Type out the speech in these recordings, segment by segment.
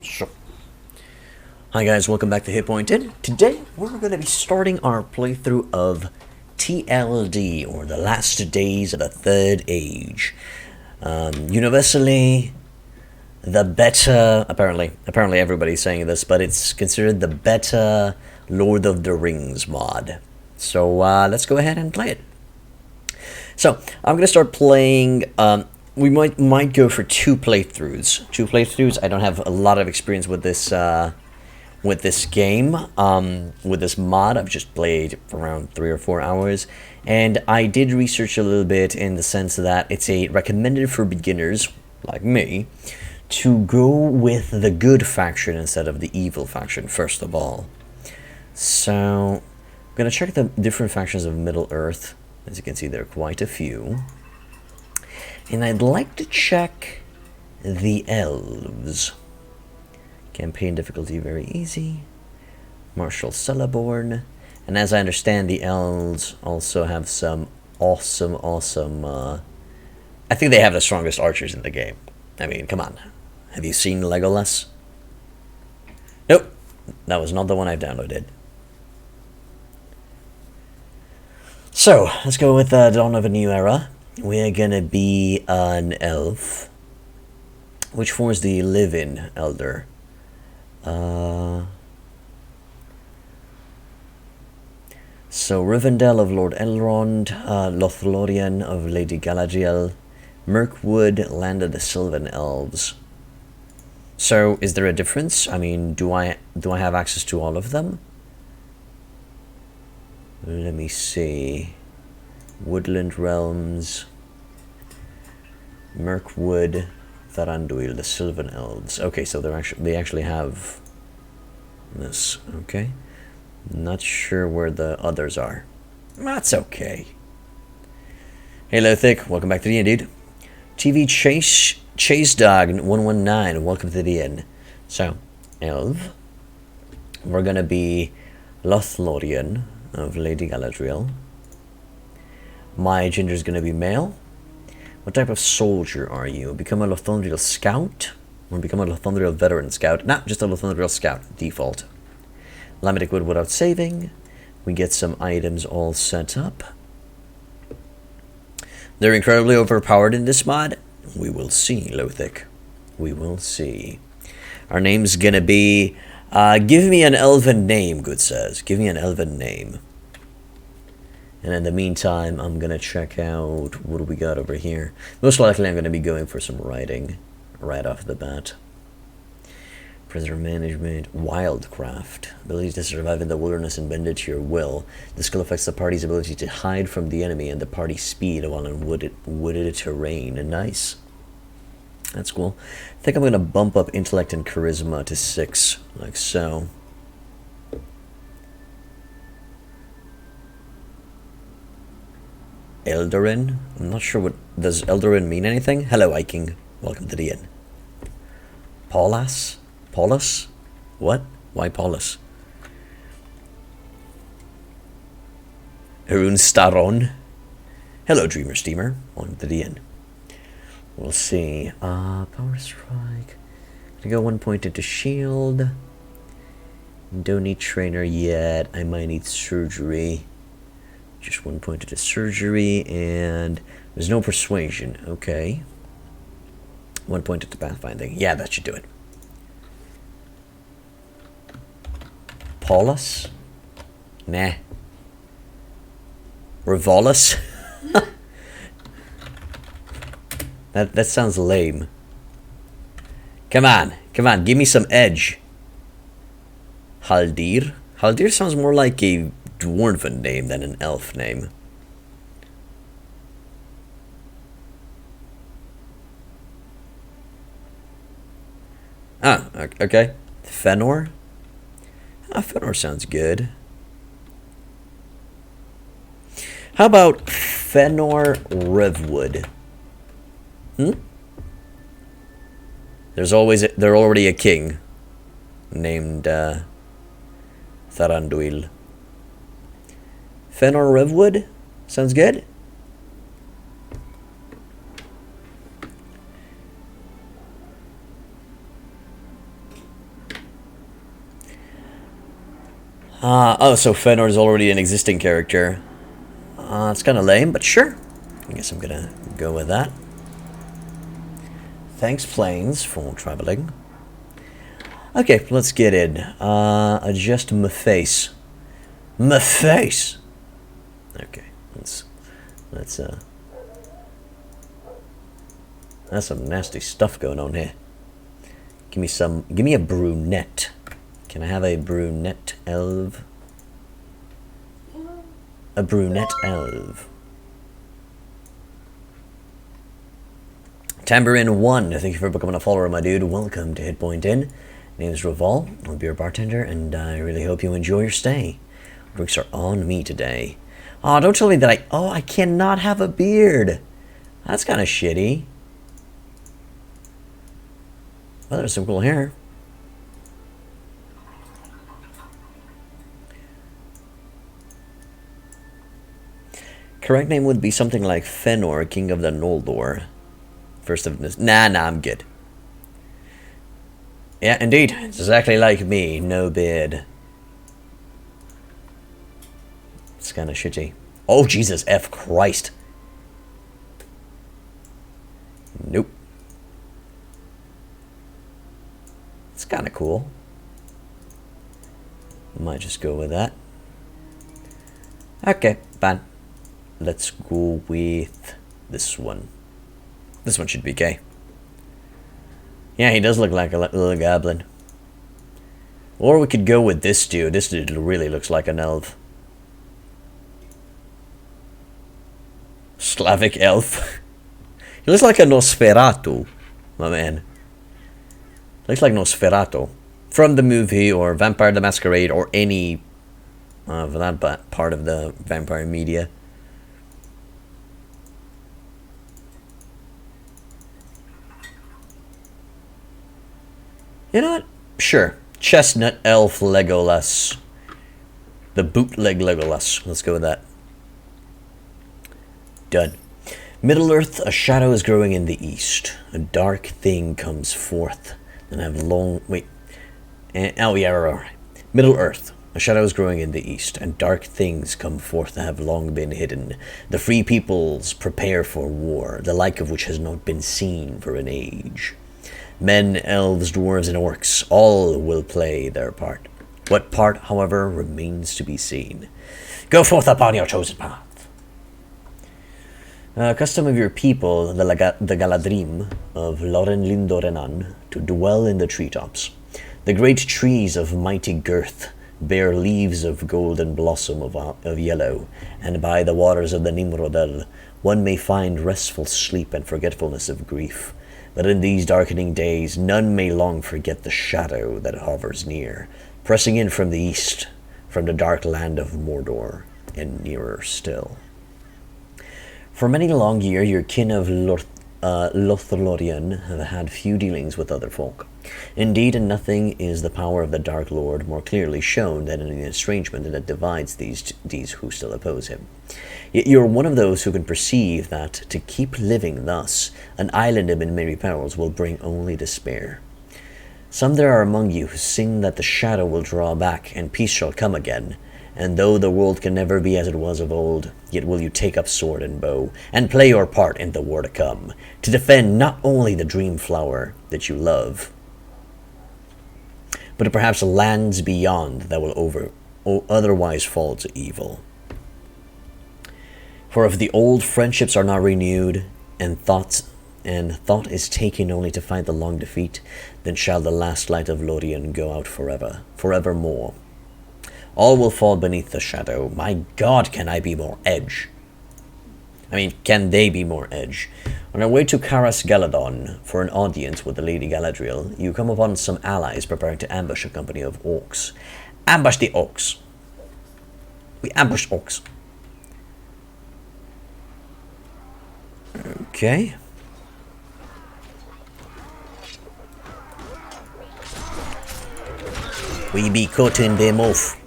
So, hi guys, welcome back to Hit Pointed. Today we're going to be starting our playthrough of TLD, or the Last Days of the Third Age. Universally, the better, apparently everybody's saying this, but it's considered the better Lord of the Rings mod. So let's go ahead and play it. So I'm going to start playing. We might go for two playthroughs. I don't have a lot of experience with this game, with this mod. I've just played for around 3 or 4 hours, and I did research a little bit in the sense that it's a recommended for beginners like me to go with the good faction instead of the evil faction first of all. So I'm gonna check the different factions of Middle Earth. As you can see, there are quite a few. And I'd like to check the elves. Campaign difficulty very easy. Marshal Celeborn. And as I understand, the elves also have some awesome, I think they have the strongest archers in the game. I mean, come on. Have you seen Legolas? Nope. That was not the one I downloaded. So, let's go with Dawn of a New Era. We're gonna be an elf, which forms the live-in elder. So Rivendell of Lord Elrond, Lothlórien of Lady Galadriel, Mirkwood, Land of the Sylvan Elves. So, is there a difference? I mean, do I have access to all of them? Let me see. Woodland Realms, Mirkwood, Thranduil, the Sylvan Elves. Okay, so they actually have this. Okay, not sure where the others are. That's okay. Hey, Lothic, welcome back to the end, dude. TV Chase Dog 119, welcome to the end. So, elf. We're gonna be Lothlórien of Lady Galadriel. My gender is going to be male. What type of soldier are you? Become a Lothlórien scout? Or become a Lothlórien veteran scout? Nah, just a Lothlórien scout, default. Lamitic Wood without saving. We get some items all set up. They're incredibly overpowered in this mod. We will see, Lothic. We will see. Our name's going to be... give me an elven name, good says. Give me an elven name. And in the meantime, I'm going to check out what do we got over here. Most likely I'm going to be going for some writing right off the bat. Prisoner management, wildcraft. Ability to survive in the wilderness and bend it to your will. This skill affects the party's ability to hide from the enemy and the party's speed while in wooded terrain. Nice. That's cool. I think I'm going to bump up intellect and charisma to 6, like so. Eldorin? I'm not sure what... Does Eldorin mean anything? Hello, Viking. Welcome to the inn. Paulus? Paulus? What? Why Paulus? Harun Staron? Hello, Dreamer Steamer. Welcome to the inn. We'll see. Power Strike. Gonna go 1 point into shield. Don't need trainer yet. I might need surgery. Just 1 point into surgery, and there's no persuasion. Okay. 1 point into pathfinding. Yeah, that should do it. Paulus? Nah. Revolus? That sounds lame. Come on, give me some edge. Haldir? Haldir sounds more like a dwarven name than an elf name. Ah, okay. Fëanor? Ah, Fëanor sounds good. How about Fëanor Rivwood? There's already a king named Thranduil. Fëanor Rivwood? Sounds good? Oh, so Fëanor is already an existing character. It's kind of lame, but sure. I guess I'm gonna go with that. Thanks, Planes, for traveling. Okay, let's get in. Adjust my face. My face! Okay, let's that's some nasty stuff going on here. Give me a brunette. Can I have a brunette elf? A brunette elf. Tambourine 1, thank you for becoming a follower, my dude. Welcome to Hit Point Inn. My name is Raval. I'll be your bartender, and I really hope you enjoy your stay. Drinks are on me today. Oh, don't tell me that I cannot have a beard. That's kind of shitty. Well, there's some cool hair. Correct name would be something like Fëanor, King of the Noldor. First of this. Nah, I'm good. Yeah, indeed. It's exactly like me. No beard. It's kind of shitty. Oh, Jesus F. Christ. Nope. It's kind of cool. Might just go with that. Okay, fine. Let's go with this one. This one should be gay. Yeah, he does look like a little goblin. Or we could go with this dude. This dude really looks like an elf. Slavic elf. He looks like a Nosferatu, my man. Looks like Nosferatu. From the movie, or Vampire the Masquerade, or any of that part of the vampire media. You know what? Sure. Chestnut elf Legolas. The bootleg Legolas. Let's go with that. Done. Middle-earth, a shadow is growing in the east. A dark thing comes forth. And have long... Wait. Oh, yeah, right. Middle-earth, a shadow is growing in the east, and dark things come forth that have long been hidden. The free peoples prepare for war, the like of which has not been seen for an age. Men, elves, dwarves, and orcs, all will play their part. What part, however, remains to be seen. Go forth upon your chosen path. Custom of your people, the Galadrim of Lorien, to dwell in the treetops. The great trees of mighty girth bear leaves of golden blossom of yellow, and by the waters of the Nimrodel one may find restful sleep and forgetfulness of grief. But in these darkening days, none may long forget the shadow that hovers near, pressing in from the east, from the dark land of Mordor, and nearer still. For many long years, your kin of Lothlórien have had few dealings with other folk. Indeed, in nothing is the power of the Dark Lord more clearly shown than in the estrangement that divides these who still oppose him. Yet you are one of those who can perceive that, to keep living thus, an island amid many perils will bring only despair. Some there are among you who sing that the shadow will draw back, and peace shall come again, and though the world can never be as it was of old, yet will you take up sword and bow, and play your part in the war to come, to defend not only the dream flower that you love, but perhaps lands beyond that will otherwise fall to evil. For if the old friendships are not renewed, and thought is taken only to fight the long defeat, then shall the last light of Lorien go out forevermore. All will fall beneath the shadow. My God, can I be more edge? I mean, can they be more edge? On our way to Caras Galadon for an audience with the Lady Galadriel, you come upon some allies preparing to ambush a company of orcs. Ambush the orcs. We ambush orcs. Okay. We be cutting them off.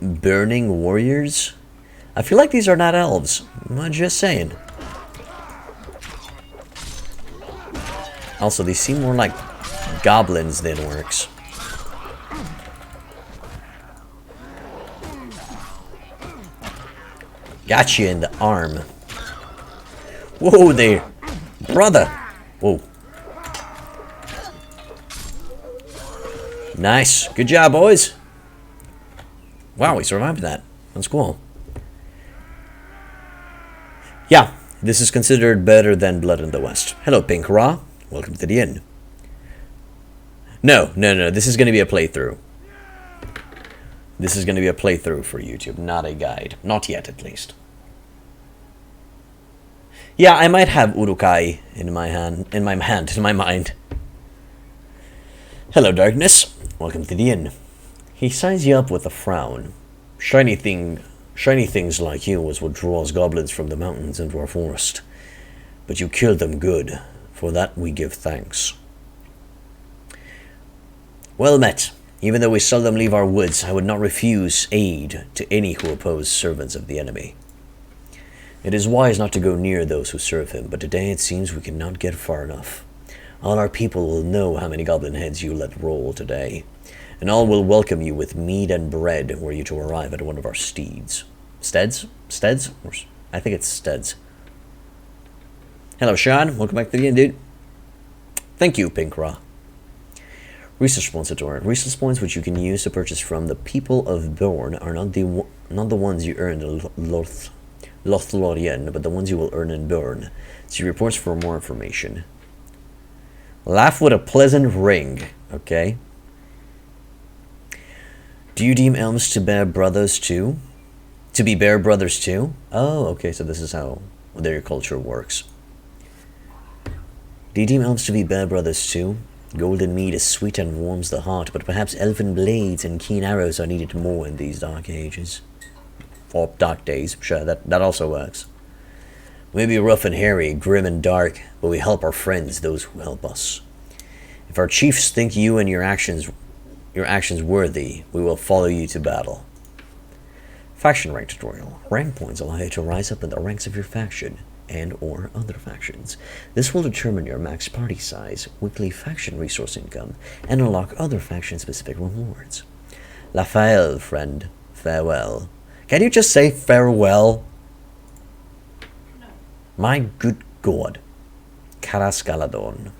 Burning warriors? I feel like these are not elves. I'm just saying. Also, these seem more like goblins than orcs. Got you in the arm. Whoa there, brother. Whoa. Nice. Good job, boys. Wow, we survived that. That's cool. Yeah, this is considered better than Blood in the West. Hello, Pink Raw. Welcome to the inn. No. This is going to be a playthrough. This is going to be a playthrough for YouTube, not a guide. Not yet, at least. Yeah, I might have Urukai in my mind. Hello, darkness. Welcome to the inn. He signs you up with a frown. Shiny things like you is what draws goblins from the mountains into our forest. But you killed them good. For that we give thanks. Well met. Even though we seldom leave our woods, I would not refuse aid to any who oppose servants of the enemy. It is wise not to go near those who serve him, but today it seems we cannot get far enough. All our people will know how many goblin heads you let roll today, and all will welcome you with mead and bread were you to arrive at one of our steeds. Steads? Steads? I think it's steads. Hello, Sean. Welcome back to the inn, dude. Thank you, Pink Raw. Research points adored. Research points which you can use to purchase from the people of Born are not the ones you earn in Lothlórien, but the ones you will earn in Born. See reports for more information. Laugh with a pleasant ring. Okay. Do you deem elves to bear brothers too? To be bear brothers too? Oh, okay, so this is how their culture works. Do you deem elves to be bear brothers too? Golden mead is sweet and warms the heart, but perhaps elven blades and keen arrows are needed more in these dark ages. Or dark days, sure, that also works. We may be rough and hairy, grim and dark, but we help our friends, those who help us. If our chiefs think you and your actions worthy, we will follow you to battle. Faction rank tutorial. Rank points allow you to rise up in the ranks of your faction and or other factions. This will determine your max party size, weekly faction resource income, and unlock other faction-specific rewards. Lafael, friend. Farewell. Can you just say farewell? No. My good God. Karascaladon.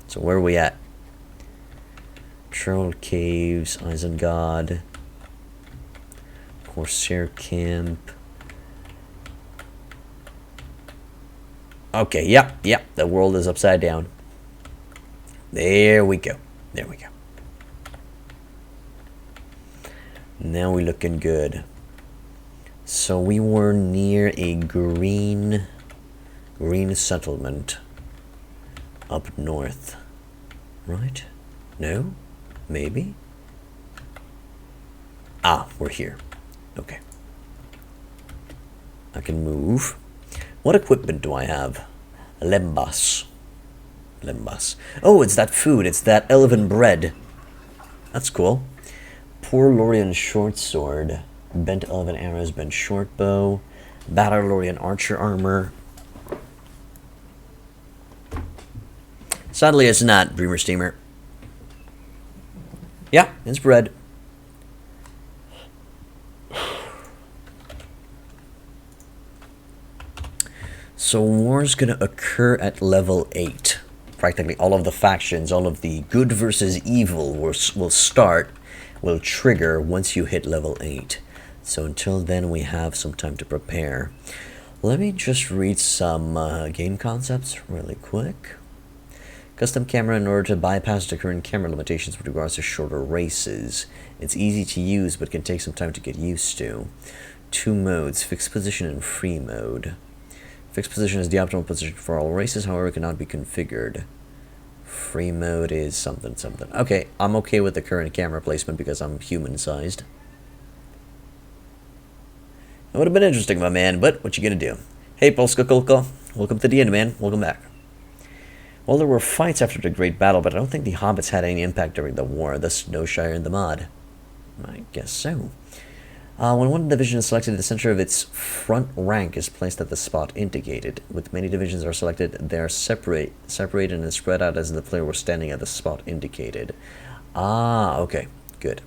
So where are we at? Troll Caves, Isengard, Corsair Camp. Okay, yep, the world is upside down. There we go. Now we're looking good. So we were near a green settlement up north, right? No? Maybe? Ah, we're here. Okay. I can move. What equipment do I have? Lembas. Oh, it's that food. It's that elven bread. That's cool. Poor Lorien short sword. Bent elven arrows, bent short bow. Battle Lorien archer armor. Sadly, it's not Dreamer Steamer. Yeah, it's bread. So war's gonna occur at level 8. Practically all of the factions, all of the good versus evil will trigger once you hit level 8. So until then we have some time to prepare. Let me just read some game concepts really quick. Custom camera in order to bypass the current camera limitations with regards to shorter races. It's easy to use but can take some time to get used to. 2 modes, fixed position and free mode. Fixed position is the optimal position for all races, however it cannot be configured. Free mode is something. Okay, I'm okay with the current camera placement because I'm human-sized. It would have been interesting, my man, but what you gonna do? Hey, Polska Kolko. Welcome to the end, man. Welcome back. Well, there were fights after the Great Battle, but I don't think the hobbits had any impact during the war, thus no Shire in the mod. I guess so. When one division is selected, the center of its front rank is placed at the spot indicated. With many divisions are selected, they are separated and spread out as the player was standing at the spot indicated. Ah, okay, good.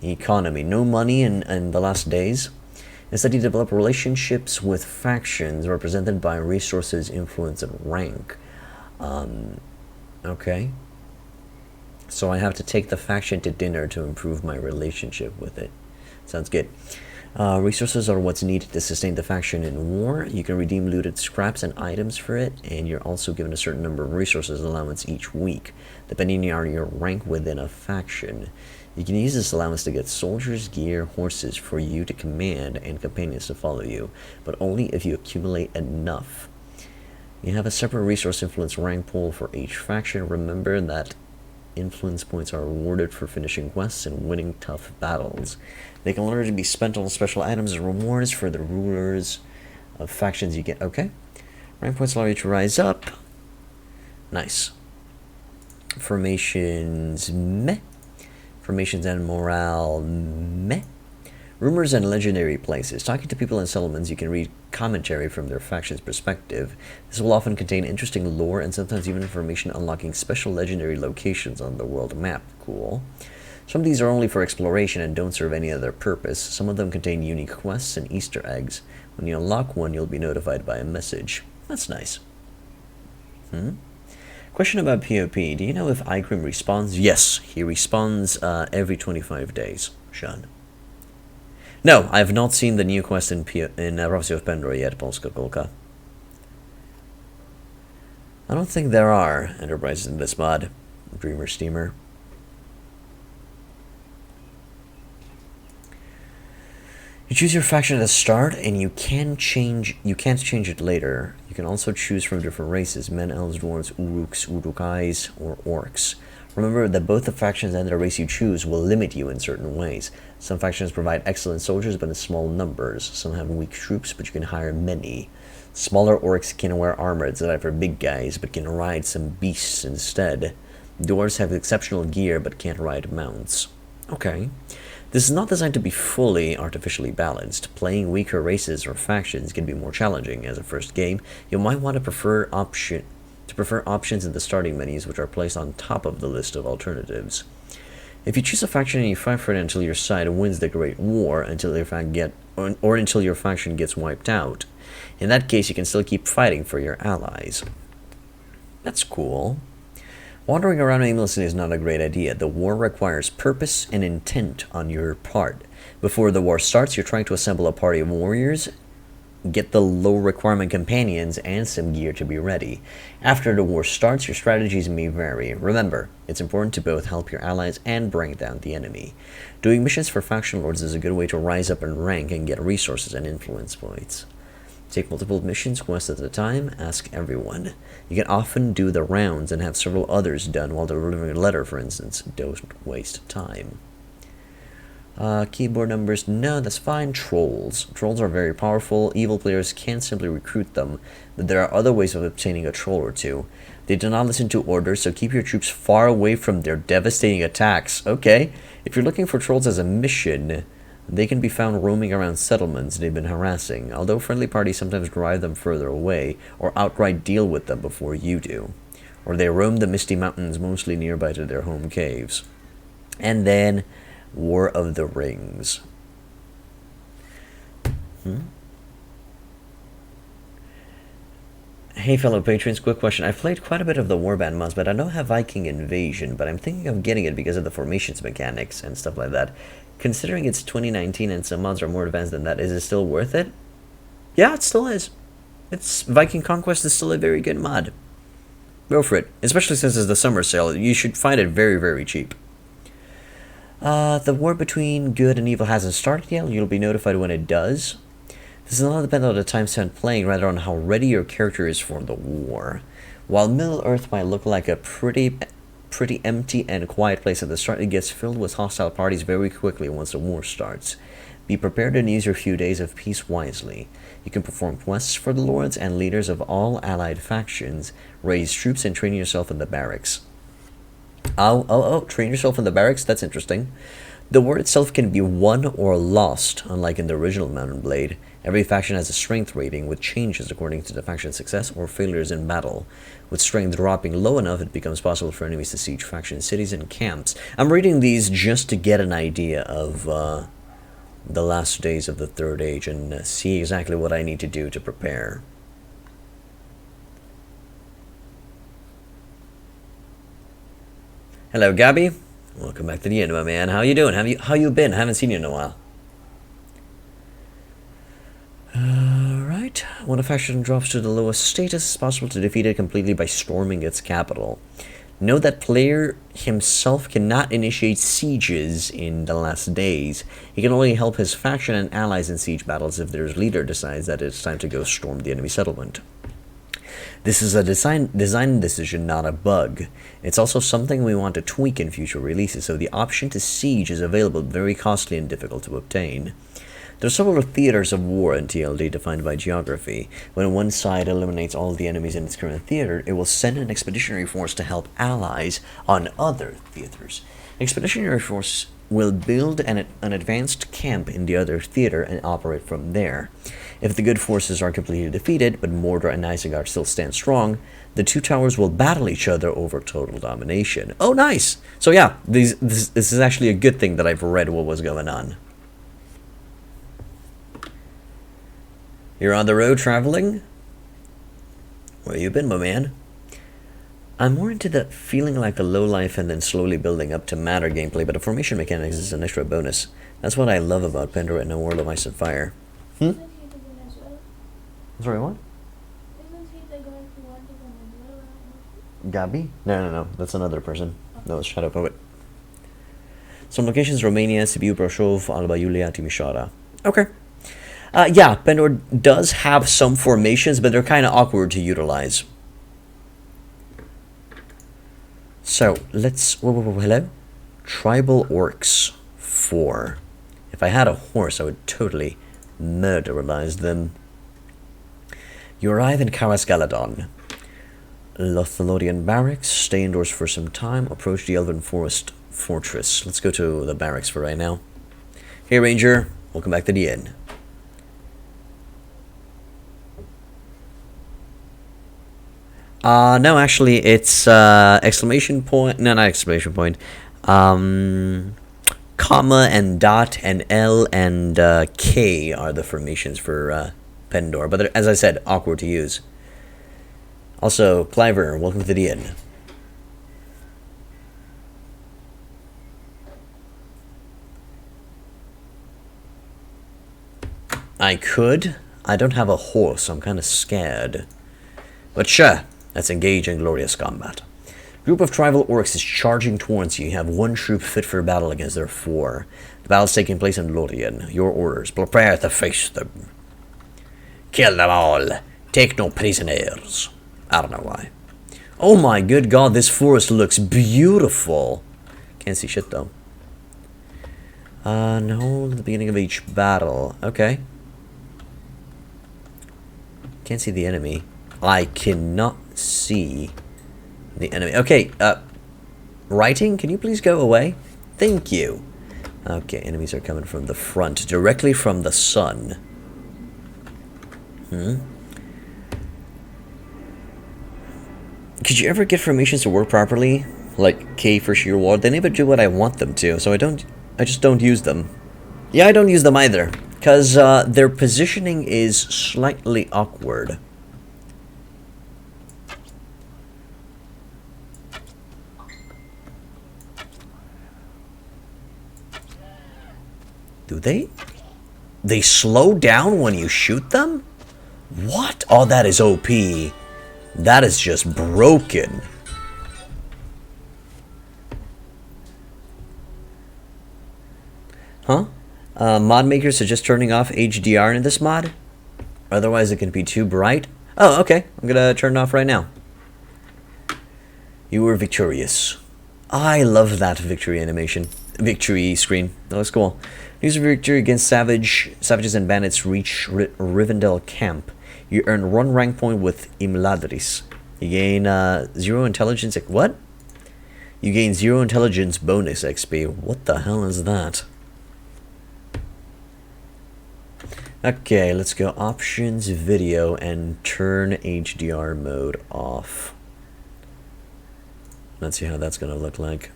Economy. No money in the last days. Instead, you develop relationships with factions represented by resources, influence, and rank. Okay. So I have to take the faction to dinner to improve my relationship with it. Sounds good. Resources are what's needed to sustain the faction in war. You can redeem looted scraps and items for it, and you're also given a certain number of resources allowance each week, depending on your rank within a faction. You can use this allowance to get soldiers, gear, horses for you to command, and companions to follow you, but only if you accumulate enough. You have a separate resource influence rank pool for each faction. Remember that influence points are awarded for finishing quests and winning tough battles. They can largely be spent on special items and rewards for the rulers of factions you get. Okay. Rank points allow you to rise up. Nice. Formations, meh. Formations and morale, meh. Rumors and legendary places. Talking to people in settlements, you can read commentary from their faction's perspective. This will often contain interesting lore and sometimes even information unlocking special legendary locations on the world map. Cool. Some of these are only for exploration and don't serve any other purpose. Some of them contain unique quests and Easter eggs. When you unlock one, you'll be notified by a message. That's nice. Question about PoP. Do you know if Igrim respawns? Yes, he respawns every 25 days, Sean. No, I have not seen the new quest in Prophecy of Pendor yet, Polska Kolka. I don't think there are enterprises in this mod. Dreamer Steamer. You choose your faction at the start, and you can't change it later. You can also choose from different races: men, elves, dwarves, uruks, urukais, or orcs. Remember that both the factions and the race you choose will limit you in certain ways. Some factions provide excellent soldiers, but in small numbers. Some have weak troops, but you can hire many. Smaller orcs can wear armor that's designed for big guys, but can ride some beasts instead. Dwarves have exceptional gear, but can't ride mounts. Okay. This is not designed to be fully artificially balanced. Playing weaker races or factions can be more challenging. As a first game, you might want to prefer options in the starting menus, which are placed on top of the list of alternatives. If you choose a faction and you fight for it until your side wins the Great War, until your faction gets wiped out, in that case you can still keep fighting for your allies. That's cool. Wandering around aimlessly is not a great idea. The war requires purpose and intent on your part. Before the war starts, you're trying to assemble a party of warriors, get the low requirement companions, and some gear to be ready. After the war starts, your strategies may vary. Remember, it's important to both help your allies and bring down the enemy. Doing missions for faction lords is a good way to rise up in rank and get resources and influence points. Take multiple missions, quests at a time, ask everyone. You can often do the rounds and have several others done while delivering a letter, for instance. Don't waste time. Keyboard numbers, no, that's fine. Trolls. Trolls are very powerful. Evil players can't simply recruit them, but there are other ways of obtaining a troll or two. They do not listen to orders, so keep your troops far away from their devastating attacks. Okay, if you're looking for trolls as a mission, they can be found roaming around settlements they've been harassing, although friendly parties sometimes drive them further away, or outright deal with them before you do. Or they roam the misty mountains mostly nearby to their home caves. And then, War of the Rings. Hey fellow patrons, quick question. I've played quite a bit of the Warband mods, but I don't have Viking Invasion, but I'm thinking of getting it because of the formations mechanics and stuff like that. Considering it's 2019 and some mods are more advanced than that, is it still worth it? Yeah, it still is. Viking Conquest is still a very good mod. Go for it. Especially since it's the summer sale. You should find it very, very cheap. The war between good and evil hasn't started yet. You'll be notified when it does. This does not depend on the time spent playing, rather on how ready your character is for the war. While Middle-earth might look like a pretty empty and quiet place at the start, it gets filled with hostile parties very quickly once the war starts. Be prepared and use your few days of peace wisely. You can perform quests for the lords and leaders of all allied factions, raise troops, and train yourself in the barracks. Oh, train yourself in the barracks? That's interesting. The word itself can be won or lost, unlike in the original Mount and Blade. Every faction has a strength rating, which changes according to the faction's success or failures in battle. With strength dropping low enough, it becomes possible for enemies to siege faction cities and camps. I'm reading these just to get an idea of the last days of the Third Age and see exactly what I need to do to prepare. Hello, Gabby. Welcome back to the end, my man. How you doing? How you been? I haven't seen you in a while. Alright. When a faction drops to the lowest status, it's possible to defeat it completely by storming its capital. Note that player himself cannot initiate sieges in the last days. He can only help his faction and allies in siege battles if their leader decides that it's time to go storm the enemy settlement. This is a design decision, not a bug. It's also something we want to tweak in future releases, so the option to siege is available, very costly and difficult to obtain. There are several theaters of war in TLD defined by geography. When one side eliminates all the enemies in its current theater, it will send an expeditionary force to help allies on other theaters. An expeditionary force will build an advanced camp in the other theater and operate from there. If the good forces are completely defeated, but Mordor and Isengard still stand strong, the two towers will battle each other over total domination. Oh, nice! So yeah, this is actually a good thing that I've read what was going on. You're on the road traveling? Where you been, my man? I'm more into the feeling like the low life and then slowly building up to matter gameplay, but the formation mechanics is an extra bonus. That's what I love about Pandora and A World of Ice and Fire. Sorry, what? Gabi? No. That's another person. No, it's Shadow Poet. Some locations: Romania, Sibiu, Brașov, Alba Iulia, Timișoara. Okay. Yeah, Pandora does have some formations, but they're kind of awkward to utilize. So, let's... Whoa, hello? Tribal Orcs 4. If I had a horse, I would totally murderize them. You arrive in Karas Galadon. Lothlórien Barracks. Stay indoors for some time. Approach the Elven Forest Fortress. Let's go to the barracks for right now. Hey, Ranger. Welcome back to the inn. No, actually, it's exclamation point. No, not exclamation point. Comma and dot and L and K are the formations for Pendor, but as I said, awkward to use. Also, Cliver, welcome to the inn. I could. I don't have a horse, I'm kind of scared. But sure. Let's engage in glorious combat. Group of tribal orcs is charging towards you. You have one troop fit for battle against their four. The battle's taking place in Lorien. Your orders: prepare to face them. Kill them all. Take no prisoners. I don't know why. Oh my good god, this forest looks beautiful. Can't see shit though. No, at the beginning of each battle. Okay. Can't see the enemy. I cannot see the enemy. Okay, writing, can you please go away? Thank you. Okay, enemies are coming from the front, directly from the sun. Could you ever get formations to work properly? Like K for sheer wall? They never do what I want them to, so I just don't use them. Yeah, I don't use them either, because their positioning is slightly awkward. Do they? They slow down when you shoot them? What? Oh, that is OP. That is just broken. Huh? Mod makers suggest turning off HDR in this mod. Otherwise it can be too bright. Oh, okay. I'm gonna turn it off right now. You were victorious. I love that victory animation. Victory screen. That looks cool. News of victory against savages and bandits reach Rivendell camp. You earn 1 rank point with Imladris. You gain 0 intelligence. What? You gain 0 intelligence bonus XP. What the hell is that? Okay, let's go options, video, and turn HDR mode off. Let's see how that's gonna look like.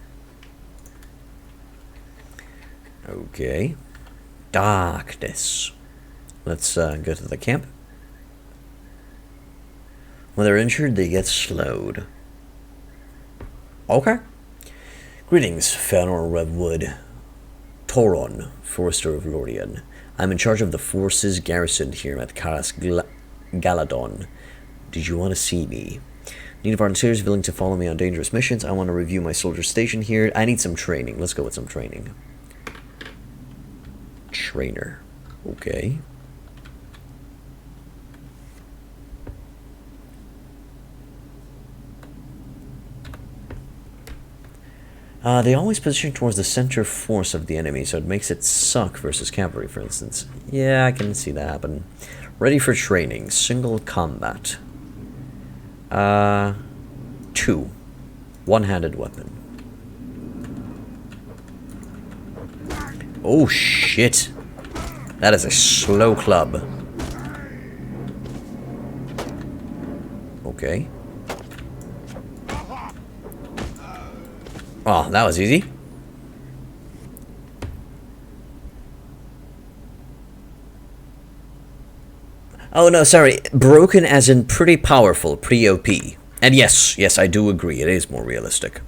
Okay. Darkness. Let's go to the camp. When they're injured, they get slowed. Okay. Greetings, Fëanor Redwood. Tauron, Forester of Lorien. I'm in charge of the forces garrisoned here at Caras Galadon. Did you want to see me? Need volunteers willing to follow me on dangerous missions. I want to review my soldier station here. I need some training. Let's go with some training. Trainer. Okay. They always position towards the center force of the enemy, so it makes it suck versus cavalry, for instance. Yeah, I can see that happen. Ready for training. Single combat. 2. One-handed weapon. Oh, shit. That is a slow club. Okay. Oh, that was easy. Oh, no, sorry. Broken as in pretty powerful, pretty OP. And yes, I do agree. It is more realistic.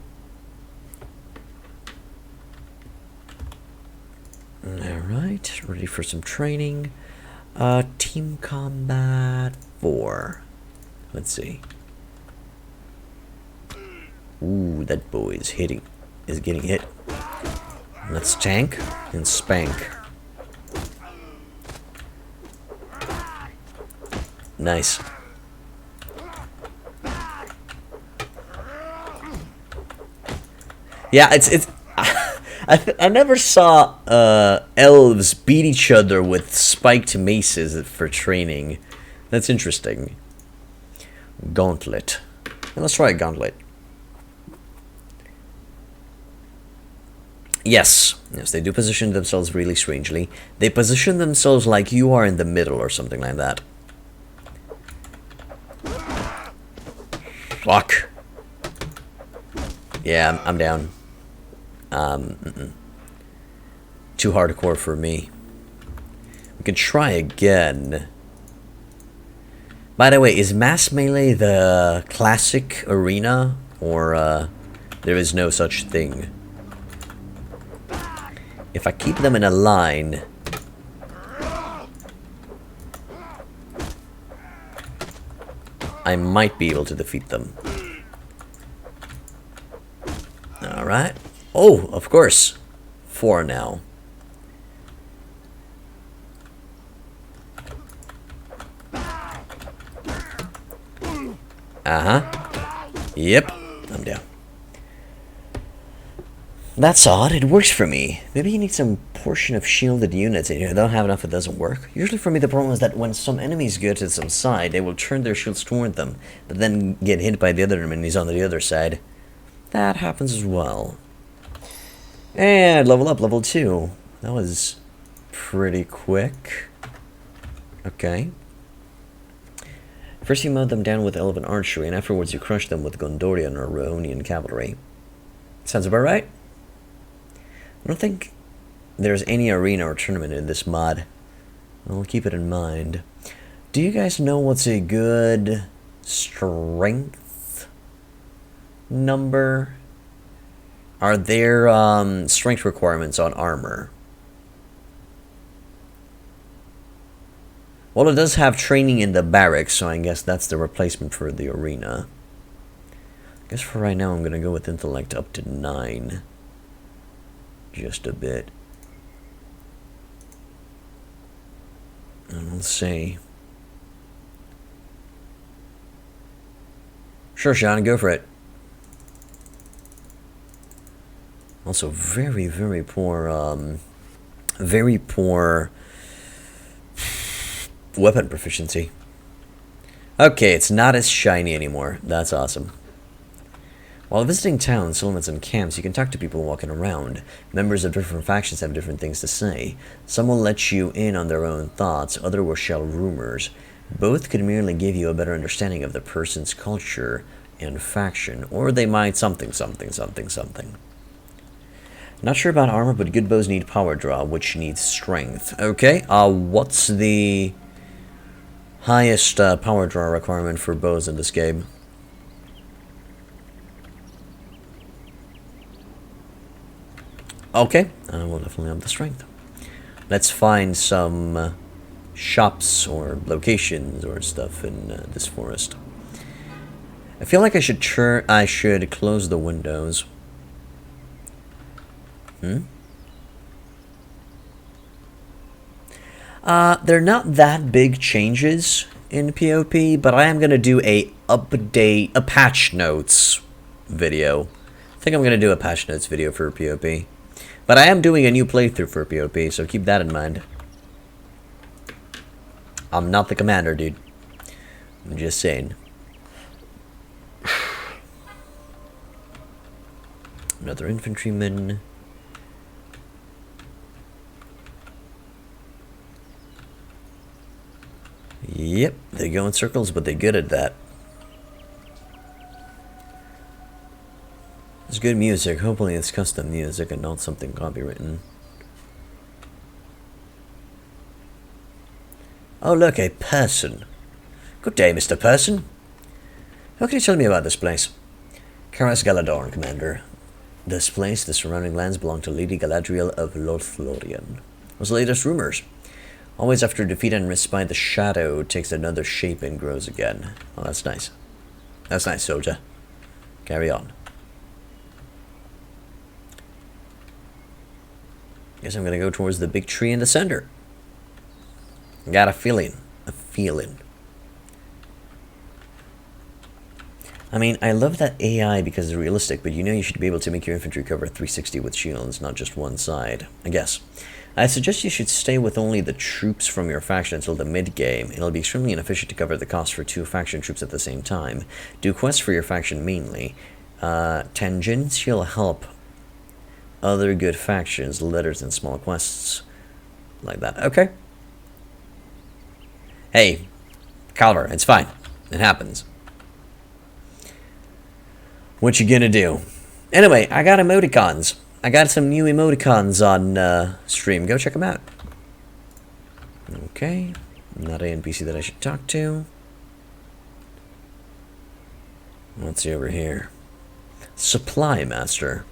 Alright, ready for some training. Team Combat 4. Let's see. Ooh, that boy is getting hit. Let's tank and spank. Nice. Yeah, it's I never saw elves beat each other with spiked maces for training. That's interesting. Gauntlet. Let's try a gauntlet. Yes, they do position themselves really strangely. They position themselves like you are in the middle or something like that. Fuck. Yeah, I'm down. Too hardcore for me. We can try again. By the way, is mass melee the classic arena, or there is no such thing? If I keep them in a line, I might be able to defeat them. Alright. Oh, of course. 4 now. Yep. I'm down. That's odd. It works for me. Maybe you need some portion of shielded units in here. They don't have enough, it doesn't work. Usually for me the problem is that when some enemies go to some side, they will turn their shields toward them, but then get hit by the other enemies on the other side. That happens as well. And level up, level 2. That was pretty quick. Okay. First you mowed them down with elven archery, and afterwards you crushed them with Gondorian or Rohanian cavalry. Sounds about right. I don't think there's any arena or tournament in this mod. I'll keep it in mind. Do you guys know what's a good strength number? Are there strength requirements on armor? Well, it does have training in the barracks, so I guess that's the replacement for the arena. I guess for right now I'm gonna go with intellect up to 9. Just a bit. And let's see. Sure, Sean, go for it. Also, very, very poor, weapon proficiency. Okay, it's not as shiny anymore. That's awesome. While visiting towns, settlements, and camps, you can talk to people walking around. Members of different factions have different things to say. Some will let you in on their own thoughts, others will shout rumors. Both could merely give you a better understanding of the person's culture and faction, or they might something. Not sure about armor, but good bows need power draw, which needs strength. Okay, what's the highest power draw requirement for bows in this game? Okay, we'll definitely have the strength. Let's find some shops or locations or stuff in this forest. I feel like I should close the windows. They're not that big changes in PoP, but I am gonna do a patch notes video. I think I'm gonna do a patch notes video for PoP. But I am doing a new playthrough for PoP, so keep that in mind. I'm not the commander, dude. I'm just saying. Another infantryman. Yep, they go in circles, but they're good at that. It's good music. Hopefully it's custom music and not something copywritten. Oh look, a person. Good day, Mr. Person. How can you tell me about this place? Karas Galadorn, Commander. This place, the surrounding lands belong to Lady Galadriel of Lothlórien. What's the latest rumors? Always after defeat and respite, the shadow takes another shape and grows again. Oh, that's nice. That's nice, soldier. Carry on. Guess I'm gonna go towards the big tree in the center. Got a feeling. I mean, I love that AI because it's realistic, but you know you should be able to make your infantry cover 360 with shields, not just one side. I guess. I suggest you should stay with only the troops from your faction until the mid-game. It'll be extremely inefficient to cover the cost for 2 faction troops at the same time. Do quests for your faction mainly. Tangential help other good factions, letters, and small quests. Like that. Okay. Hey, Calver, it's fine. It happens. What you gonna do? Anyway, I got emoticons. I got some new emoticons on stream. Go check them out. Okay. Not an NPC that I should talk to. Let's see over here. Supply Master.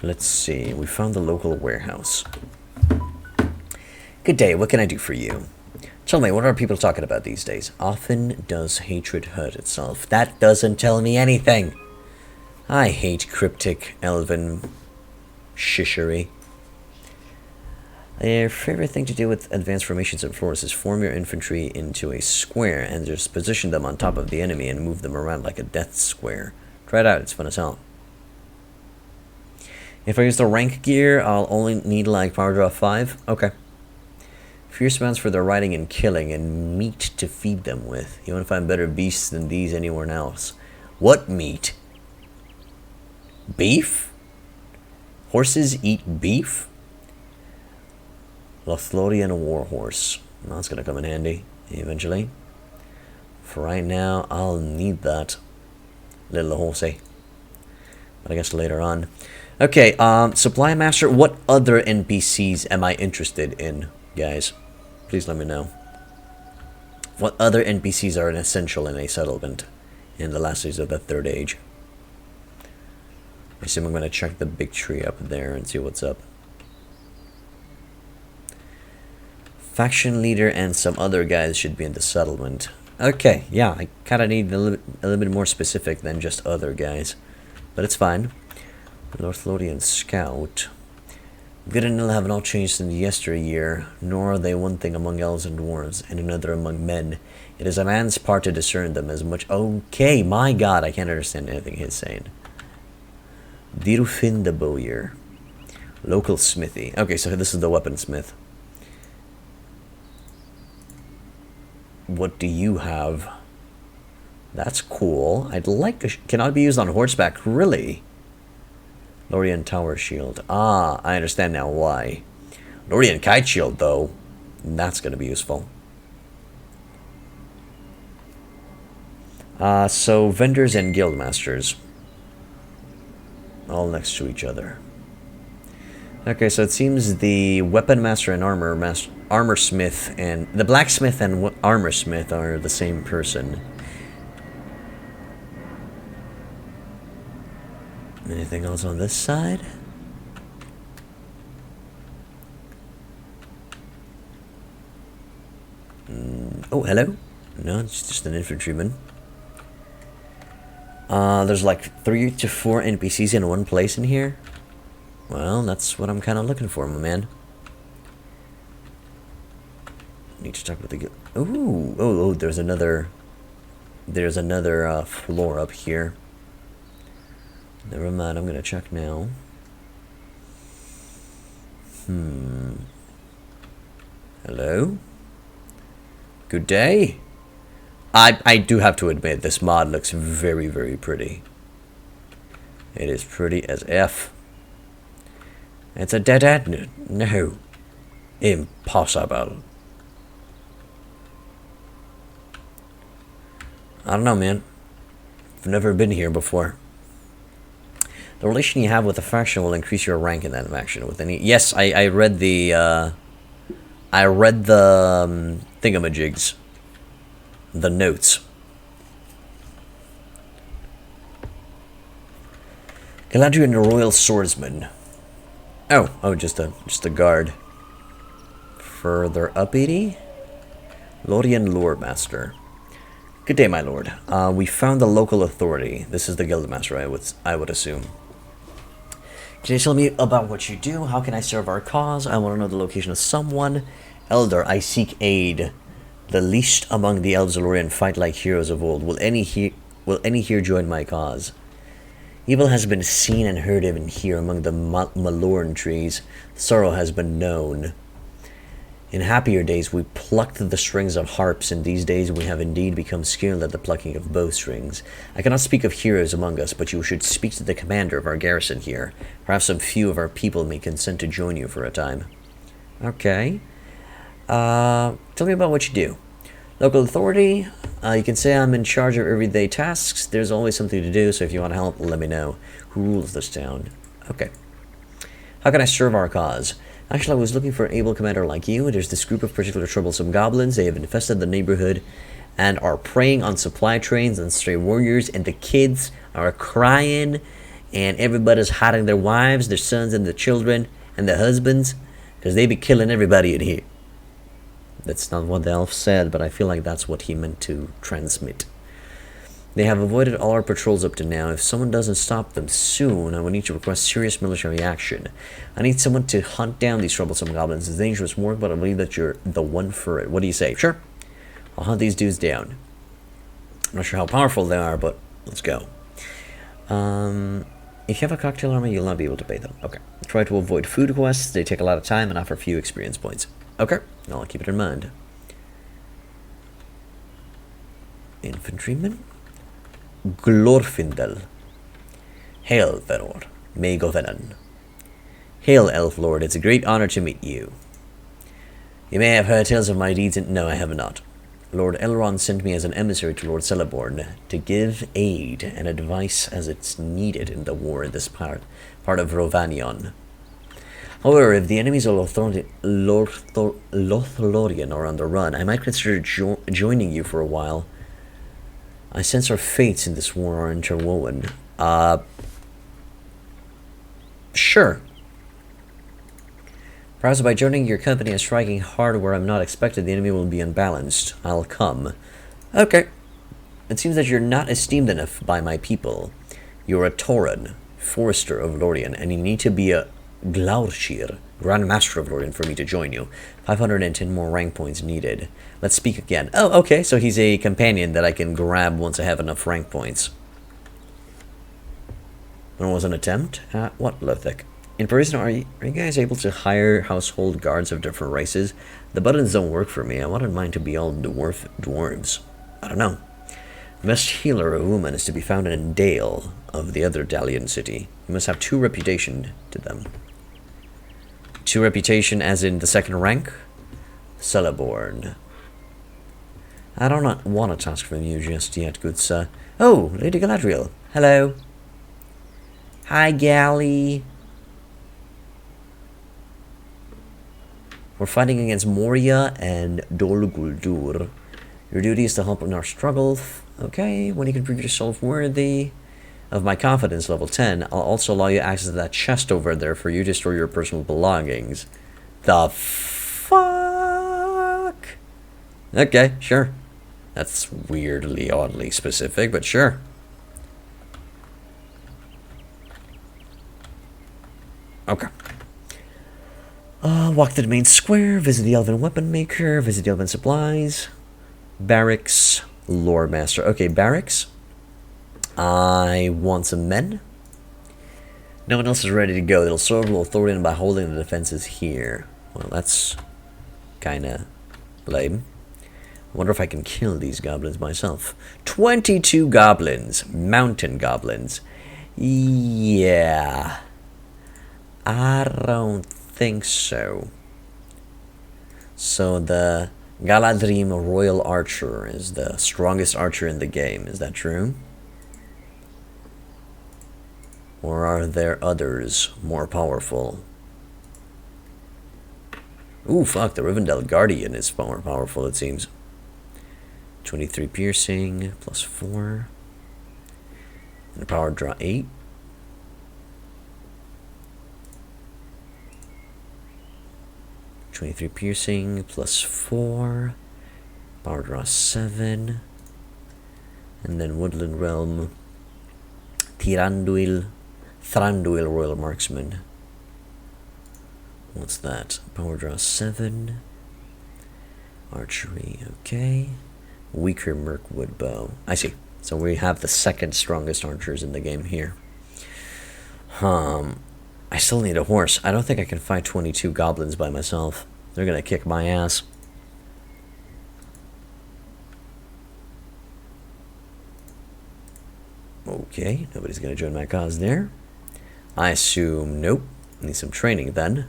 Let's see. We found the local warehouse. Good day. What can I do for you? Tell me, what are people talking about these days? Often does hatred hurt itself. That doesn't tell me anything. I hate cryptic elven shishery. Their favorite thing to do with advanced formations and floors is form your infantry into a square and just position them on top of the enemy and move them around like a death square. Try it out, it's fun as hell. If I use the rank gear, I'll only need like power draw 5. Okay. Fierce amounts for their riding and killing and meat to feed them with. You want to find better beasts than these anywhere else. What meat? Beef? Horses eat beef? Lothlórien warhorse. That's gonna come in handy eventually. For right now, I'll need that little horsey. But I guess later on. Okay, Supply Master, what other NPCs am I interested in, guys? Please let me know. What other NPCs are essential in a settlement in the last days of the Third Age? I assume I'm going to check the big tree up there and see what's up. Faction leader and some other guys should be in the settlement. Okay, yeah, I kind of need a little bit more specific than just other guys. But it's fine. Lothlórien Scout. Good and ill have not changed since yesteryear, nor are they one thing among elves and dwarves, and another among men. It is a man's part to discern them as much. Okay, my god, I can't understand anything he's saying. Dirufin the Bowyer. Local smithy. Okay, so this is the weaponsmith. What do you have? That's cool. I'd like a... Cannot be used on horseback. Really? Lorien Tower Shield. Ah, I understand now why. Lorien Kite Shield, though. That's going to be useful. So, vendors and guildmasters. All next to each other. Okay, so it seems the weapon master and armorsmith and... The blacksmith and armorsmith are the same person. Anything else on this side? Oh, hello. No, it's just an infantryman. There's like 3 to 4 NPCs in one place in here. Well, that's what I'm kind of looking for, my man. Need to talk with the... Ooh, oh, there's another... There's another floor up here. Never mind, I'm gonna check now. Hello? Good day? I do have to admit, this mod looks very, very pretty. It is pretty as F. It's a dead end. No. Impossible. I don't know, man. I've never been here before. The relation you have with a faction will increase your rank in that faction. With any... Yes, I read the... I read the thingamajigs. The notes. Galadriel, the Royal Swordsman. Oh, just a guard. Further up, Edie. Lorien Lore Master. Good day, my lord. We found the local authority. This is the guildmaster, I would assume. Can you tell me about what you do? How can I serve our cause? I want to know the location of someone. Elder, I seek aid. The least among the elves of Lorien fight like heroes of old. Will any here join my cause? Evil has been seen and heard of in here among the Malorn trees. Sorrow has been known. In happier days we plucked the strings of harps. In these days we have indeed become skilled at the plucking of bowstrings. I cannot speak of heroes among us, but you should speak to the commander of our garrison here. Perhaps some few of our people may consent to join you for a time. Okay. Tell me about what you do. Local authority, you can say I'm in charge of everyday tasks. There's always something to do, so if you want to help, let me know. Who rules this town? Okay. How can I serve our cause? Actually, I was looking for an able commander like you. There's this group of particular troublesome goblins. They have infested the neighborhood and are preying on supply trains and stray warriors, and the kids are crying, and everybody's hiding their wives, their sons, and their children, and their husbands, because they be killing everybody in here. That's not what the elf said, but I feel like that's what he meant to transmit. They have avoided all our patrols up to now. If someone doesn't stop them soon, I will need to request serious military action. I need someone to hunt down these troublesome goblins. It's dangerous work, but I believe that you're the one for it. What do you say? Sure. I'll hunt these dudes down. I'm not sure how powerful they are, but let's go. If you have a cocktail army, you'll not be able to pay them. Okay. Try to avoid food quests. They take a lot of time and offer few experience points. Okay. I'll keep it in mind. Infantryman. Glorfindel. Hail, Fedor. May Govenen. Hail, Elf Lord. It's a great honor to meet you. You may have heard tales of my deeds and... No, I have not. Lord Elrond sent me as an emissary to Lord Celeborn to give aid and advice as it's needed in the war in this part of Rovanion. However, if the enemies of Lothlórien are on the run, I might consider joining you for a while. I sense our fates in this war are interwoven. Sure. Perhaps by joining your company and striking hard where I'm not expected, the enemy will be unbalanced. I'll come. Okay. It seems that you're not esteemed enough by my people. You're a Tauren, Forester of Lorien, and you need to be a Glaurshir, Grand Master of Lorien, for me to join you. 510 more rank points needed. Let's speak again. Oh, okay, so he's a companion that I can grab once I have enough rank points. There was an attempt at what, Lothik? In person, are you guys able to hire household guards of different races? The buttons don't work for me. I wanted mine to be all dwarves. I don't know. The best healer of a woman is to be found in Dale of the other Dalian city. You must have 2 reputation to them. 2 reputation as in the 2nd rank? Celeborn. I do not want a task from you just yet, good sir. Oh, Lady Galadriel. Hello. Hi, Gally. We're fighting against Moria and Dol Guldur. Your duty is to help in our struggle. Okay, when you can prove yourself worthy of my confidence, level 10, I'll also allow you access to that chest over there for you to store your personal belongings. The fuck? Okay, sure. That's weirdly, oddly specific, but sure. Okay. Walk to the main square, visit the Elven Weapon Maker, visit the Elven Supplies, Barracks, Lore Master. Okay, Barracks. I want some men. No one else is ready to go. They'll serve Lothlórien by holding the defenses here. Well, that's kinda lame. I wonder if I can kill these goblins myself. 22 goblins. Mountain goblins. Yeah. I don't think so. So the Galadrim Royal Archer is the strongest archer in the game. Is that true? Or are there others more powerful? Ooh, fuck, the Rivendell Guardian is more powerful, it seems. 23 piercing, plus 4. And a power draw 8. .23 piercing, plus 4. Power draw 7. And then Woodland Realm. Thranduil Royal Marksman. What's that? Power draw 7. Archery, okay. Weaker Mirkwood Bow. I see. So we have the 2nd strongest archers in the game here. I still need a horse. I don't think I can fight 22 goblins by myself. They're gonna kick my ass. Okay, nobody's gonna join my cause there. I assume nope. Need some training then.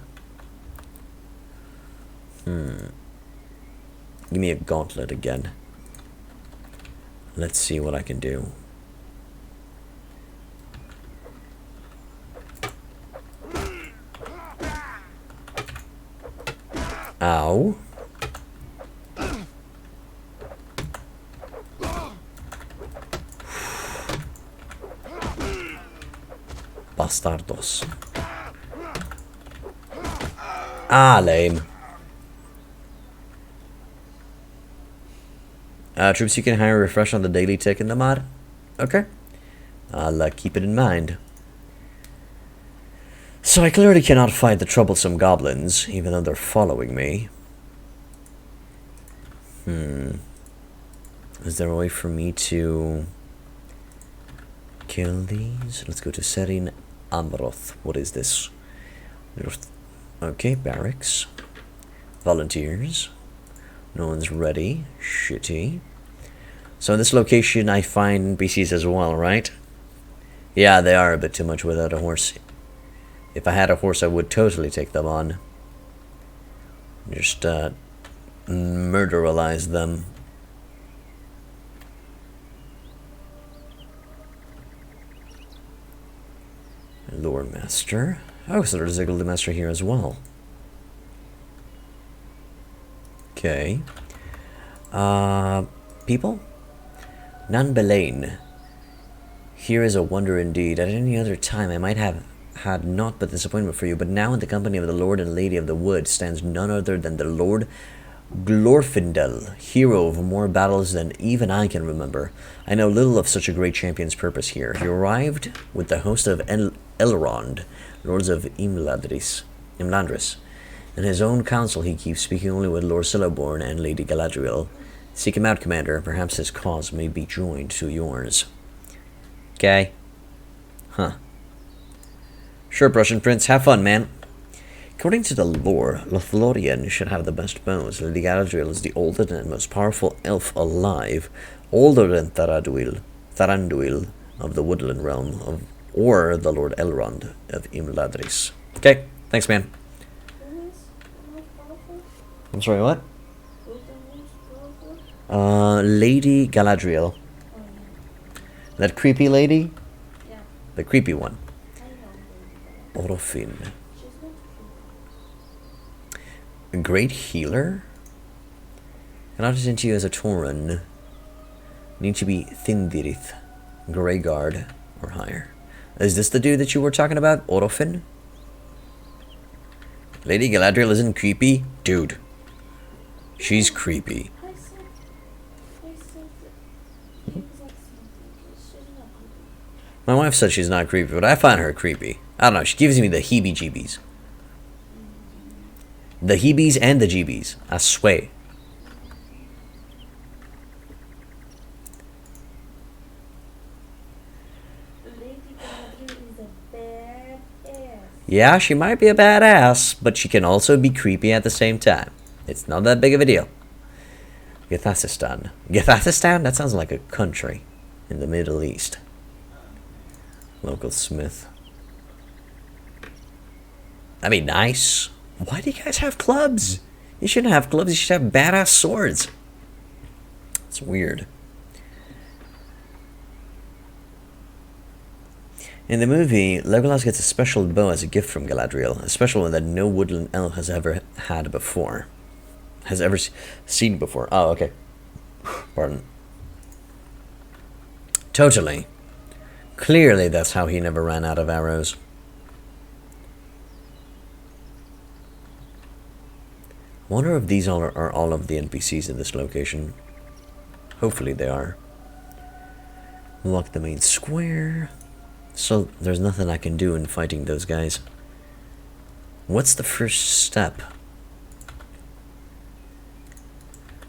Give me a gauntlet again. Let's see what I can do. Ow. Bastardos. Ah, lame. Troops you can hire refresh on the daily tick in the mod. Okay. I'll keep it in mind. So I clearly cannot fight the troublesome goblins, even though they're following me. Is there a way for me to kill these? Let's go to Serin Amroth. What is this? Okay, barracks. Volunteers. No one's ready. Shitty. So in this location I find NPCs as well, right? Yeah, they are a bit too much without a horse. If I had a horse, I would totally take them on. Just, murderalize them. Lore Master. Oh, so there's a Gilda Master here as well. Okay. People? Nan Belaine. Here is a wonder indeed. At any other time, I might have had naught but disappointment for you, but now in the company of the Lord and Lady of the Wood stands none other than the Lord Glorfindel, hero of more battles than even I can remember. I know little of such a great champion's purpose here. He arrived with the host of Elrond, lords of Imladris. In his own council he keeps speaking only with Lord Celeborn and Lady Galadriel. Seek him out, Commander. Perhaps his cause may be joined to yours. Okay. Huh. Sure, Prussian Prince. Have fun, man. According to the lore, Lothlórien should have the best bows. Lady Galadriel is the oldest and most powerful elf alive. older than Thranduil of the Woodland Realm, or the Lord Elrond of Imladris. Okay, thanks, man. I'm sorry, what? Lady Galadriel. That creepy lady? Yeah. The creepy one. Orofin. A great healer? Cannot present you as a Tauren. Need to be Thindirith, Greyguard, or higher. Is this the dude that you were talking about? Orofin? Lady Galadriel isn't creepy? Dude. She's creepy. My wife said she's not creepy, but I find her creepy. I don't know, she gives me the heebie-jeebies. The heebies and the jeebies, I swear. Yeah, she might be a badass, but she can also be creepy at the same time. It's not that big of a deal. Githasistan. Githasistan? That sounds like a country in the Middle East. Local smith. That'd be nice. Why do you guys have clubs? You shouldn't have clubs, you should have badass swords. It's weird. In the movie, Legolas gets a special bow as a gift from Galadriel, a special one that no woodland elf has ever had before. Has ever seen before. Oh, okay. Pardon. Totally. Clearly that's how he never ran out of arrows. I wonder if these are all of the NPCs in this location. Hopefully they are. Unlock the main square. So there's nothing I can do in fighting those guys. What's the first step?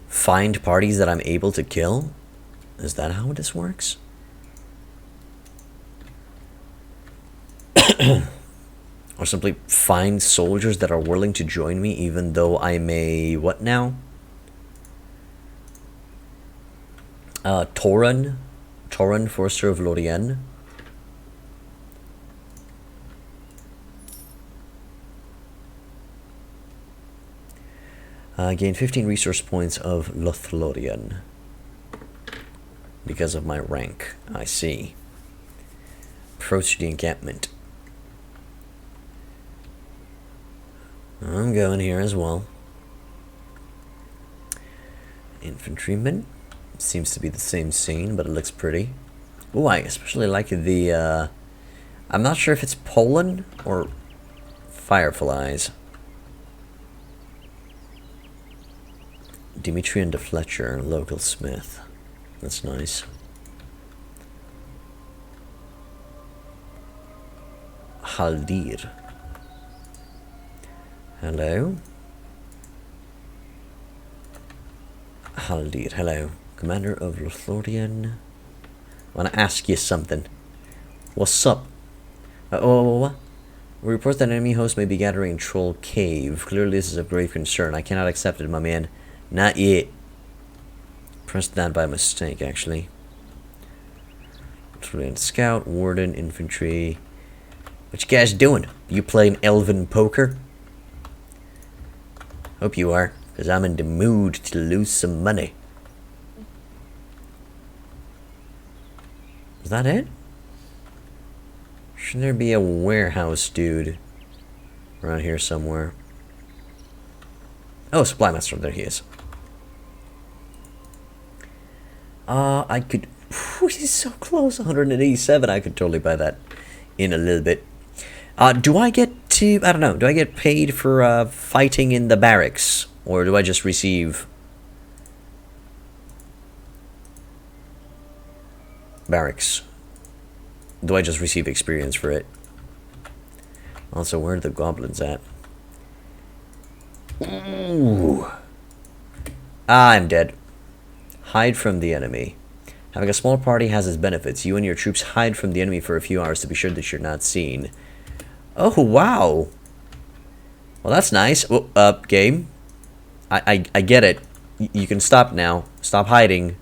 Find parties that I'm able to kill? Is that how this works? Or simply find soldiers that are willing to join me even though I'm a... what now? Tauren, Forester of Lorien. Gain 15 resource points of Lothlórien. Because of my rank, I see. Approach the encampment. I'm going here as well. Infantryman. Seems to be the same scene, but it looks pretty. Oh, I especially like the, I'm not sure if it's pollen or fireflies. Dimitri and Fletcher, local smith. That's nice. Haldir. Hello. Haldir, hello. Commander of Lothlórien. I want to ask you something. What's up? What? We report that an enemy host may be gathering in Troll Cave. Clearly this is of grave concern. I cannot accept it, my man. Not yet. Pressed that by mistake, actually. Lothlórien Scout, Warden, Infantry. What you guys doing? You playing Elven poker? Hope you are, because I'm in the mood to lose some money. Is that it? Shouldn't there be a warehouse dude around here somewhere? Oh, Supply Master, there he is. I could... he's so close, 187. I could totally buy that in a little bit. Do I get to... I don't know. Do I get paid for fighting in the barracks? Or do I just receive... barracks? Do I just receive experience for it? Also, where are the goblins at? Ooh. I'm dead. Hide from the enemy. Having a small party has its benefits. You and your troops hide from the enemy for a few hours to be sure that you're not seen. Oh, wow. Well, that's nice. Oh, game. I get it. You can stop now. Stop hiding.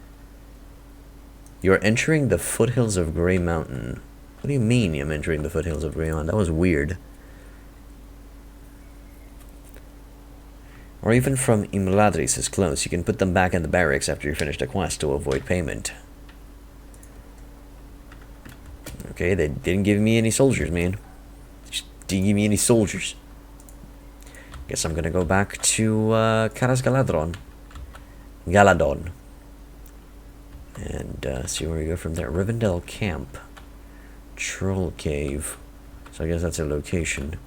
You're entering the foothills of Grey Mountain. What do you mean I'm entering the foothills of Grey Mountain? That was weird. Or even from Imladris is close. You can put them back in the barracks after you finish the quest to avoid payment. Okay, they didn't give me any soldiers, man. Just didn't give me any soldiers. Guess I'm gonna go back to Karas Galadron. Galadon. And see where we go from there. Rivendell Camp. Troll Cave. So I guess that's a location.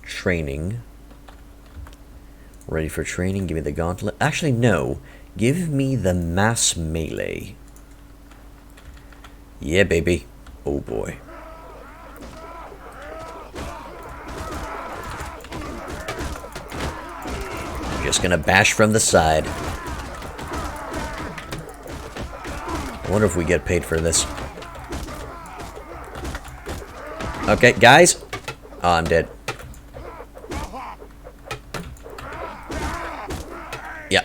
Training. Ready for training? Give me the gauntlet. Actually, no. Give me the mass melee. Yeah, baby. Oh boy. Just gonna bash from the side. I wonder if we get paid for this. Okay, guys. Oh, I'm dead. Yeah.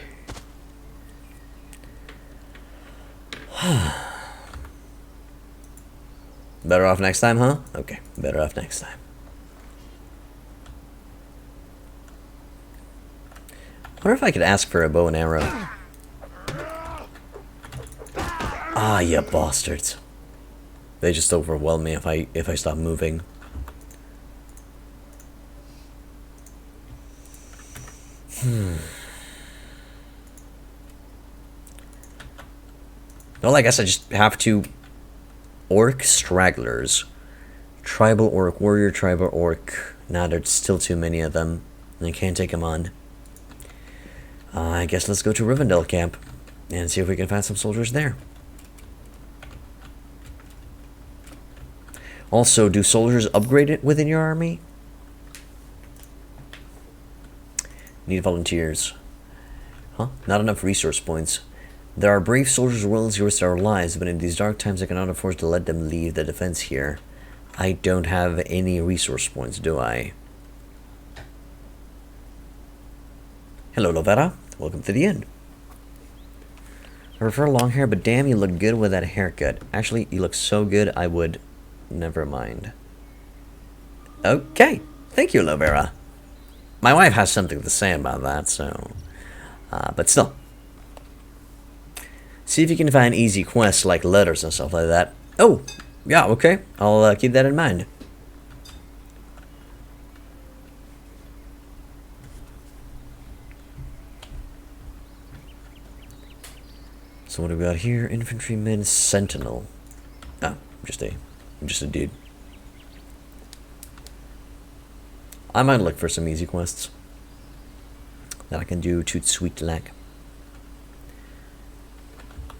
Better off next time, huh? Okay, better off next time. I wonder if I could ask for a bow and arrow. Ah, you bastards. They just overwhelm me if I stop moving. Well, I guess I just have to... Orc stragglers. Tribal orc, warrior, tribal orc. Nah, there's still too many of them. I can't take them on. I guess let's go to Rivendell Camp and see if we can find some soldiers there. Also, do soldiers upgrade it within your army? Need volunteers. Huh? Not enough resource points. There are brave soldiers willing to risk their lives, but in these dark times I cannot afford to let them leave the defense here. I don't have any resource points, do I? Hello, Lovera. Welcome to the inn. I prefer long hair, but damn, you look good with that haircut. Actually, you look so good, I would... Never mind. Okay. Thank you, Lovera. My wife has something to say about that, so... but still. See if you can find easy quests like letters and stuff like that. Oh! Yeah, okay. I'll keep that in mind. So what do we got here? Infantryman Sentinel. Oh, just a dude. I might look for some easy quests that I can do to sweet lag.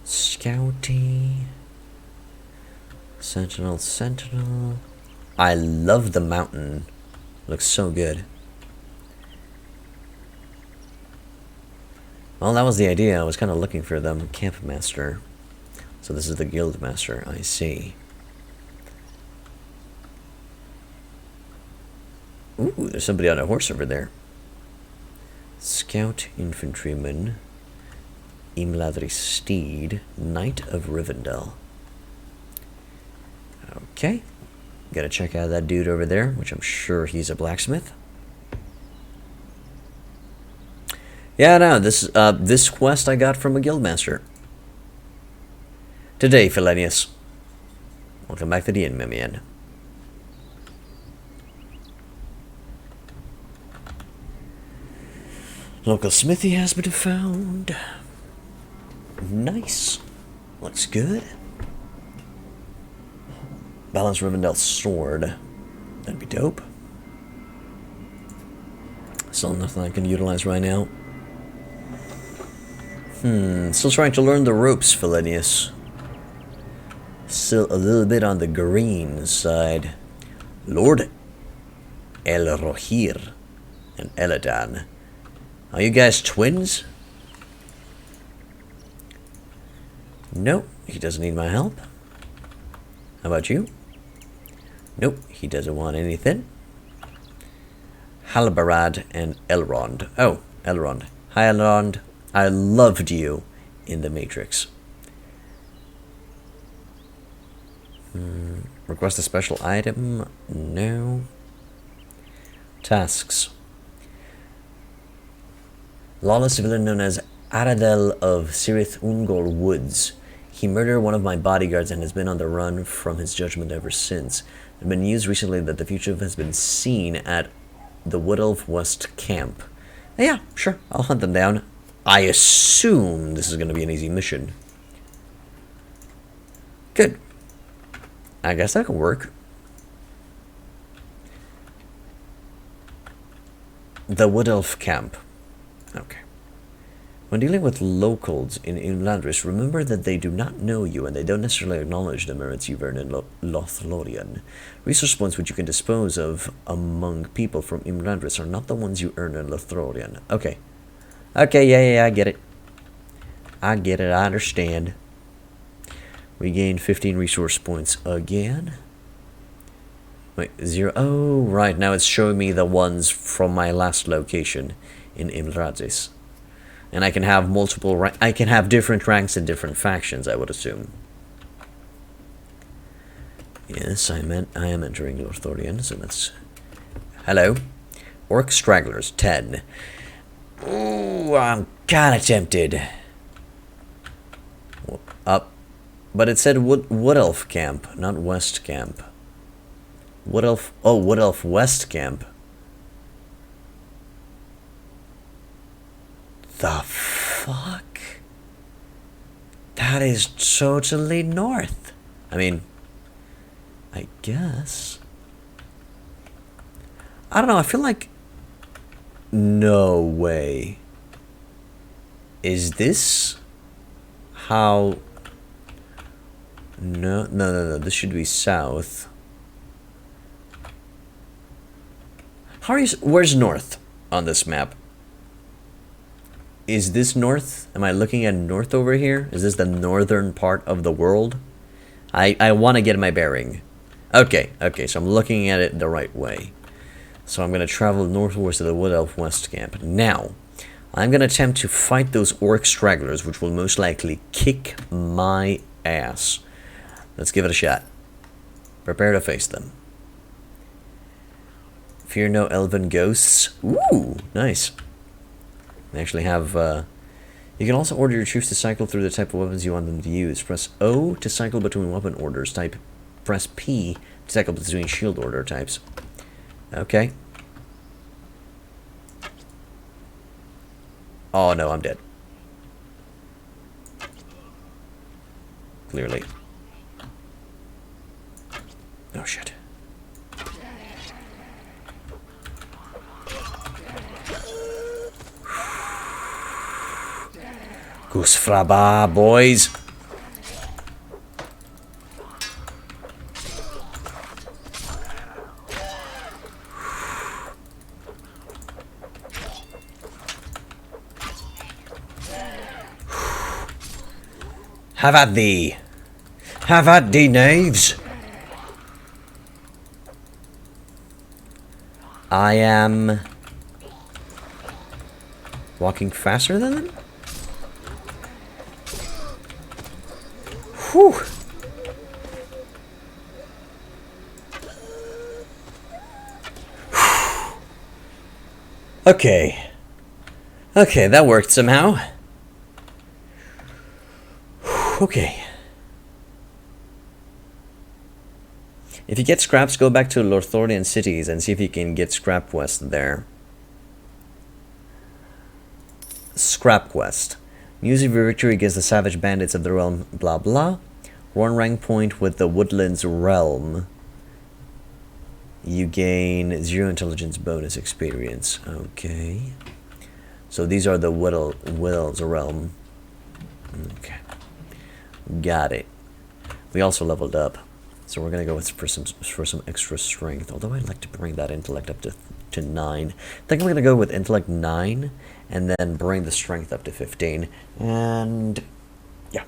Scouty. Sentinel. I love the mountain. Looks so good. Well, that was the idea. I was kind of looking for them. Camp Master. So this is the Guild Master. I see. Ooh, there's somebody on a horse over there. Scout Infantryman. Imladris Steed. Knight of Rivendell. Okay. Gotta check out that dude over there, which I'm sure he's a blacksmith. Yeah, no, this quest I got from a guildmaster. Today, Felenius. Welcome back to the inn, my man. Local smithy has been found. Nice. Looks good. Balance Rivendell's sword. That'd be dope. Still nothing I can utilize right now. Still trying to learn the ropes, Felenius. Still a little bit on the green side. Lord El-Rohir and Eladan. Are you guys twins? Nope, he doesn't need my help. How about you? Nope, he doesn't want anything. Halbarad and Elrond. Oh, Elrond. Hi, Elrond. I loved you in The Matrix. Request a special item? No. Tasks. Lawless villain known as Aradel of Cirith Ungol Woods. He murdered one of my bodyguards and has been on the run from his judgment ever since. There has been news recently that the fugitive has been seen at the Wood Elf West camp. Yeah, sure, I'll hunt them down. I assume this is going to be an easy mission. Good. I guess that can work. The Wood Elf camp. Okay. When dealing with locals in Imladris, remember that they do not know you and they don't necessarily acknowledge the merits you've earned in Lothlórien. Resource points which you can dispose of among people from Imladris are not the ones you earn in Lothlórien. Okay. Okay, yeah, I get it. I get it, I understand. We gained 15 resource points again. Wait, 0. Oh, right, now it's showing me the ones from my last location in Imladris. And I can have multiple I can have different ranks in different factions, I would assume. Yes, I am entering Lothlórien, so that's... Hello. Orc Stragglers, 10. Ooh, I'm kinda tempted. Up. But it said Wood Elf Camp, not West Camp. Wood Elf... Oh, Wood Elf West Camp. The fuck? That is totally north. I mean, I guess. I don't know, I feel like... No way. Is this how... No, this should be south. How are you... Where's north on this map? Is this north? Am I looking at north over here? Is this the northern part of the world? I want to get my bearing. Okay, so I'm looking at it the right way. So I'm going to travel northwards to the Wood Elf West camp. Now, I'm going to attempt to fight those orc stragglers, which will most likely kick my ass. Let's give it a shot. Prepare to face them. Fear no elven ghosts. Ooh, nice. They actually have, you can also order your troops to cycle through the type of weapons you want them to use. Press O to cycle between weapon orders. Press P to cycle between shield order types. Okay. Oh no, I'm dead. Clearly. Oh shit. Goose fraba, boys. Have at thee. Have at thee, knaves. I am walking faster than them? Whew. Okay. Okay, that worked somehow. Okay. If you get scraps, go back to Lothlórien cities and see if you can get scrap quest there. Scrap quest. Music victory against the savage bandits of the realm, blah blah. 1 rank point with the Woodlands realm. You gain 0 intelligence bonus experience. Okay. So these are the Woodlands realm. Okay. Got it. We also leveled up. So we're gonna go for some extra strength. Although I'd like to bring that intellect up to 9. I think I'm gonna go with intellect 9 and then bring the strength up to 15. And yeah.